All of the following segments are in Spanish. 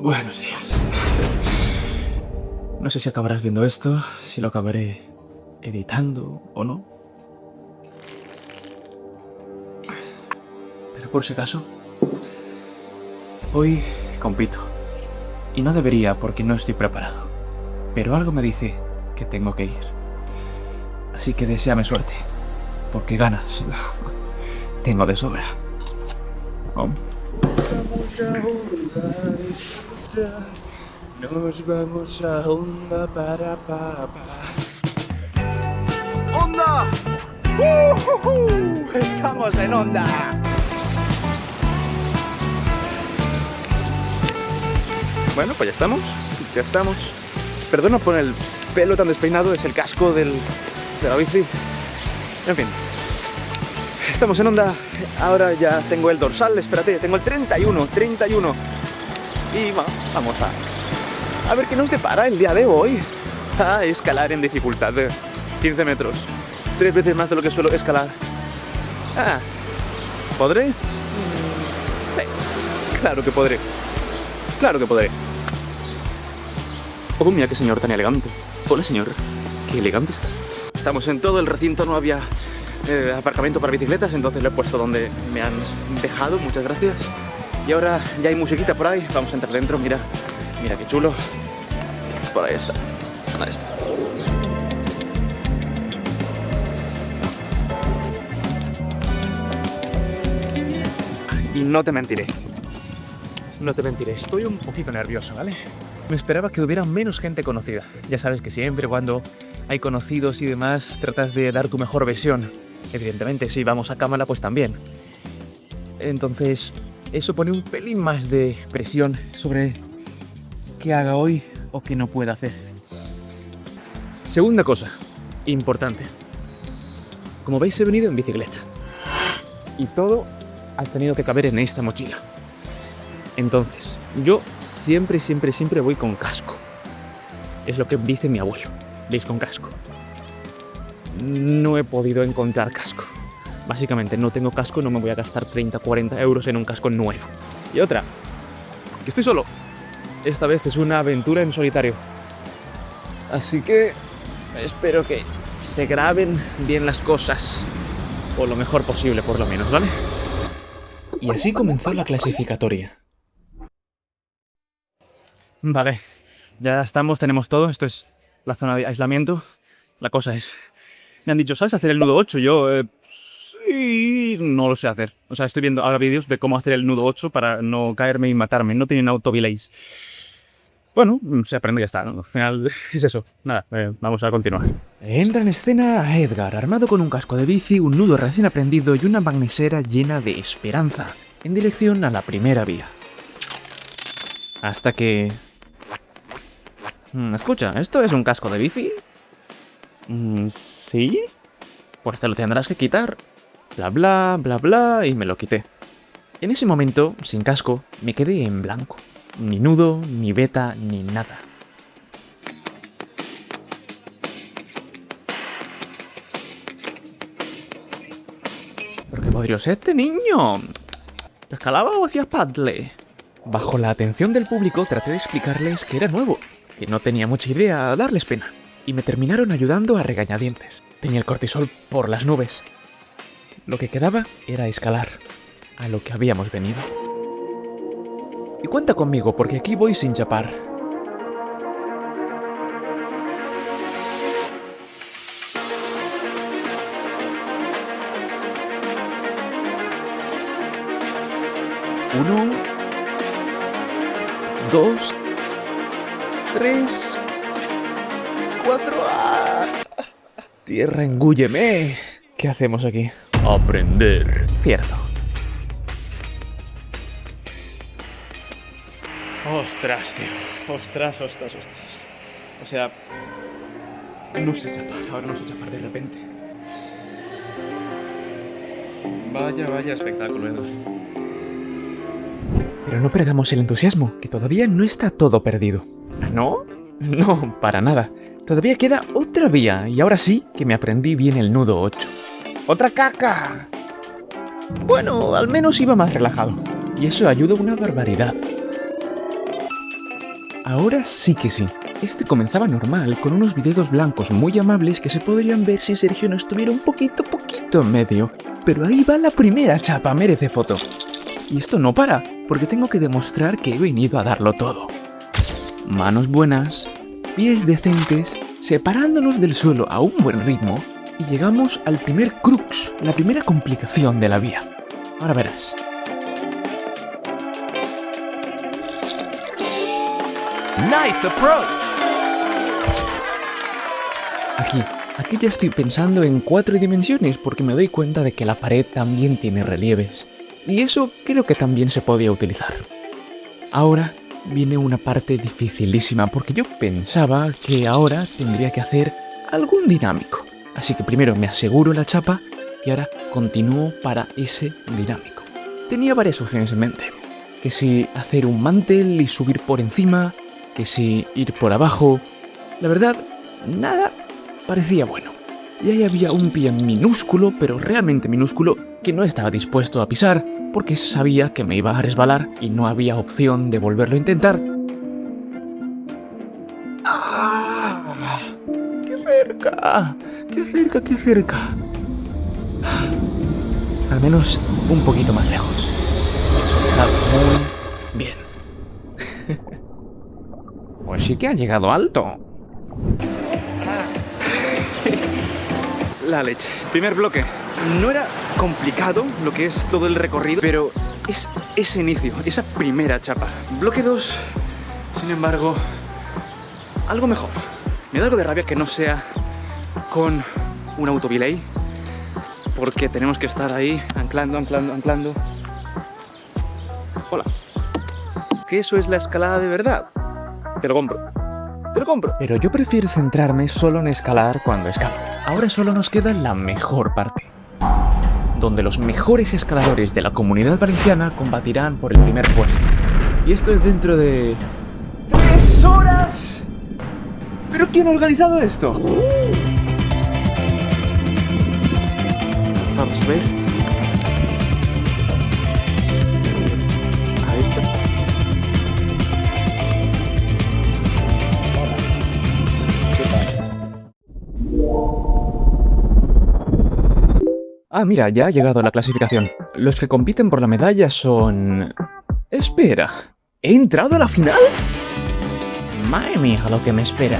Buenos días. No sé si acabarás viendo esto, si lo acabaré editando o no. Pero por si acaso, hoy compito. Y no debería porque no estoy preparado. Pero algo me dice que tengo que ir. Así que deséame suerte, porque ganas tengo de sobra. Nos vamos a Onda para papá. ¡Onda! ¡Estamos en Onda! Bueno, pues ya estamos. Perdona por el pelo tan despeinado, es el casco de la bici. En fin, estamos en Onda. Ahora ya tengo el dorsal, espérate, tengo el 31. Y vamos a ver qué nos depara el día de hoy. A escalar en dificultad de 15 metros. 3 veces más de lo que suelo escalar. ¿Podré? Sí, claro que podré. Oh, mira qué señor tan elegante. Hola, señor. Qué elegante está. Estamos en todo el recinto, no había aparcamiento para bicicletas, entonces lo he puesto donde me han dejado, muchas gracias. Y ahora ya hay musiquita por ahí, vamos a entrar dentro, mira qué chulo. Por ahí está. Ahí está. Y no te mentiré, estoy un poquito nervioso, ¿vale? Me esperaba que hubiera menos gente conocida. Ya sabes que siempre cuando hay conocidos y demás tratas de dar tu mejor versión. Evidentemente, si vamos a cámara, pues también. Entonces, eso pone un pelín más de presión sobre qué haga hoy o qué no pueda hacer. Segunda cosa, importante. Como veis, he venido en bicicleta. Y todo ha tenido que caber en esta mochila. Entonces, yo siempre voy con casco. Es lo que dice mi abuelo. Veis, con casco. No he podido encontrar casco. Básicamente, no tengo casco, no me voy a gastar 30-40 euros en un casco nuevo. Y otra, que estoy solo. Esta vez es una aventura en solitario. Así que espero que se graben bien las cosas. O lo mejor posible, por lo menos, ¿vale? Y así comenzó la clasificatoria. Vale, ya estamos, tenemos todo. Esto es la zona de aislamiento. La cosa es... Me han dicho, ¿sabes hacer el nudo 8? Yo, sí, no lo sé hacer. O sea, estoy viendo ahora vídeos de cómo hacer el nudo 8 para no caerme y matarme. No tienen autobelays. Bueno, se aprende y ya está, ¿no? Al final es eso. Nada, vamos a continuar. Entra en escena a Edgar, armado con un casco de bici, un nudo recién aprendido y una magnesera llena de esperanza, en dirección a la primera vía. Hasta que... Escucha, ¿esto es un casco de bici? ¿Sí? Pues te lo tendrás que quitar. Bla, bla, bla, bla, y me lo quité. En ese momento, sin casco, me quedé en blanco. Ni nudo, ni beta, ni nada. ¿Pero qué podría ser este niño? ¿Te escalaba o hacías paddle? Bajo la atención del público traté de explicarles que era nuevo, que no tenía mucha idea, darles pena. Y me terminaron ayudando a regañadientes. Tenía el cortisol por las nubes. Lo que quedaba era escalar, a lo que habíamos venido. Y cuenta conmigo, porque aquí voy sin chapar. Uno, 2, 3, 4... ¡Ah! Tierra, engúlleme. ¿Qué hacemos aquí? Aprender. Cierto. Ostras, tío. Ostras. O sea... No sé chapar. Ahora no sé chapar de repente. Vaya espectáculo, Edgar. Pero no perdamos el entusiasmo, que todavía no está todo perdido. ¿No? No, para nada. Todavía queda otra vía, y ahora sí que me aprendí bien el nudo 8. ¡Otra caca! Bueno, al menos iba más relajado. Y eso ayuda una barbaridad. Ahora sí que sí. Este comenzaba normal, con unos videos blancos muy amables que se podrían ver si Sergio no estuviera un poquito en medio. Pero ahí va la primera chapa, merece foto. Y esto no para, porque tengo que demostrar que he venido a darlo todo. Manos buenas, pies decentes, separándonos del suelo a un buen ritmo, y llegamos al primer crux, la primera complicación de la vía. Ahora verás. Nice approach. Aquí ya estoy pensando en 4 dimensiones porque me doy cuenta de que la pared también tiene relieves. Y eso creo que también se podía utilizar. Ahora viene una parte dificilísima porque yo pensaba que ahora tendría que hacer algún dinámico. Así que primero me aseguro la chapa y ahora continúo para ese dinámico. Tenía varias opciones en mente. Que si hacer un mantel y subir por encima, que si ir por abajo. La verdad, nada parecía bueno. Y ahí había un pie minúsculo, pero realmente minúsculo, que no estaba dispuesto a pisar porque sabía que me iba a resbalar y no había opción de volverlo a intentar. ¡Ah! ¡Qué cerca! ¡Qué cerca, qué cerca! Al menos un poquito más lejos. Está muy bien. Pues sí que ha llegado alto. La leche. Primer bloque. No era complicado lo que es todo el recorrido, pero es ese inicio, esa primera chapa. Bloque 2, sin embargo, algo mejor. Me da algo de rabia que no sea con un autobelay, porque tenemos que estar ahí anclando. Hola. ¿Que eso es la escalada de verdad? Te lo compro. Pero yo prefiero centrarme solo en escalar cuando escalo. Ahora solo nos queda la mejor parte, donde los mejores escaladores de la Comunidad Valenciana combatirán por el primer puesto. Y esto es dentro de... ¡3 horas! ¿Pero quién ha organizado esto? Vamos a ver. Ahí está. Ah, mira, ya ha llegado la clasificación. Los que compiten por la medalla son... Espera, ¿he entrado a la final? Madre mía, lo que me espera.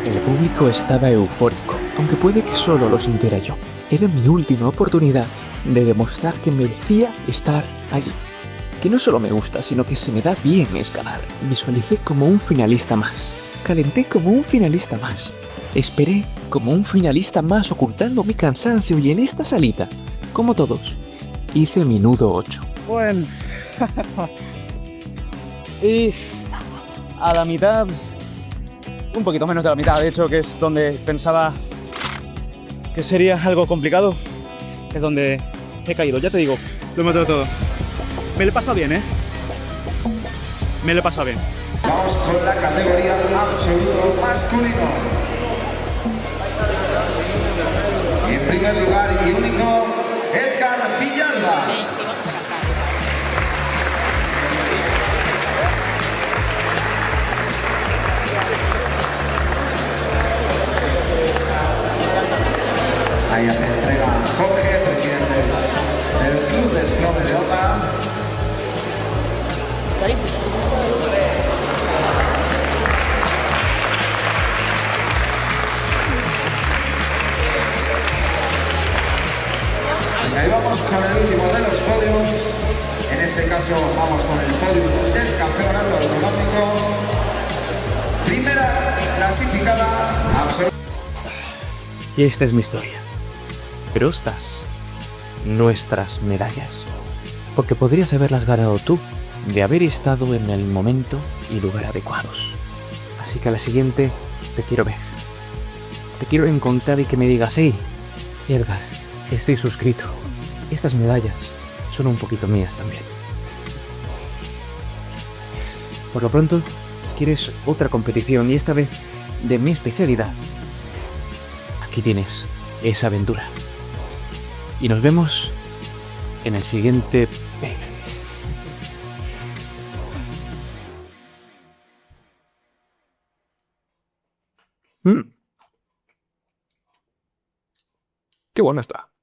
El público estaba eufórico, aunque puede que solo lo sintiera yo. Era mi última oportunidad de demostrar que merecía estar allí. Que no solo me gusta, sino que se me da bien escalar. Visualicé como un finalista más. Calenté como un finalista más. Esperé como un finalista más ocultando mi cansancio y en esta salita, como todos, hice mi nudo 8. Bueno. Y a la mitad, un poquito menos de la mitad, de hecho, que es donde pensaba que sería algo complicado, es donde he caído. Ya te digo, lo he matado todo. Me lo he pasado bien, ¿eh? Me lo he pasado bien. Vamos con la categoría absoluto masculino. En primer lugar y único, Edgar Villalba. Ahí hace entrega Jorge, presidente del Club de Desplome de OTA. Y ahí vamos con el último de los podios. En este caso vamos con el podio del campeonato autonómico. Primera clasificada absoluta. Y esta es mi historia. Pero estas, nuestras medallas. Porque podrías haberlas ganado tú, de haber estado en el momento y lugar adecuados. Así que a la siguiente te quiero ver. Te quiero encontrar y que me digas, sí, Edgar, estoy suscrito. Estas medallas son un poquito mías también. Por lo pronto, si quieres otra competición y esta vez de mi especialidad, aquí tienes esa aventura. Y nos vemos en el siguiente Mm. Qué buena está.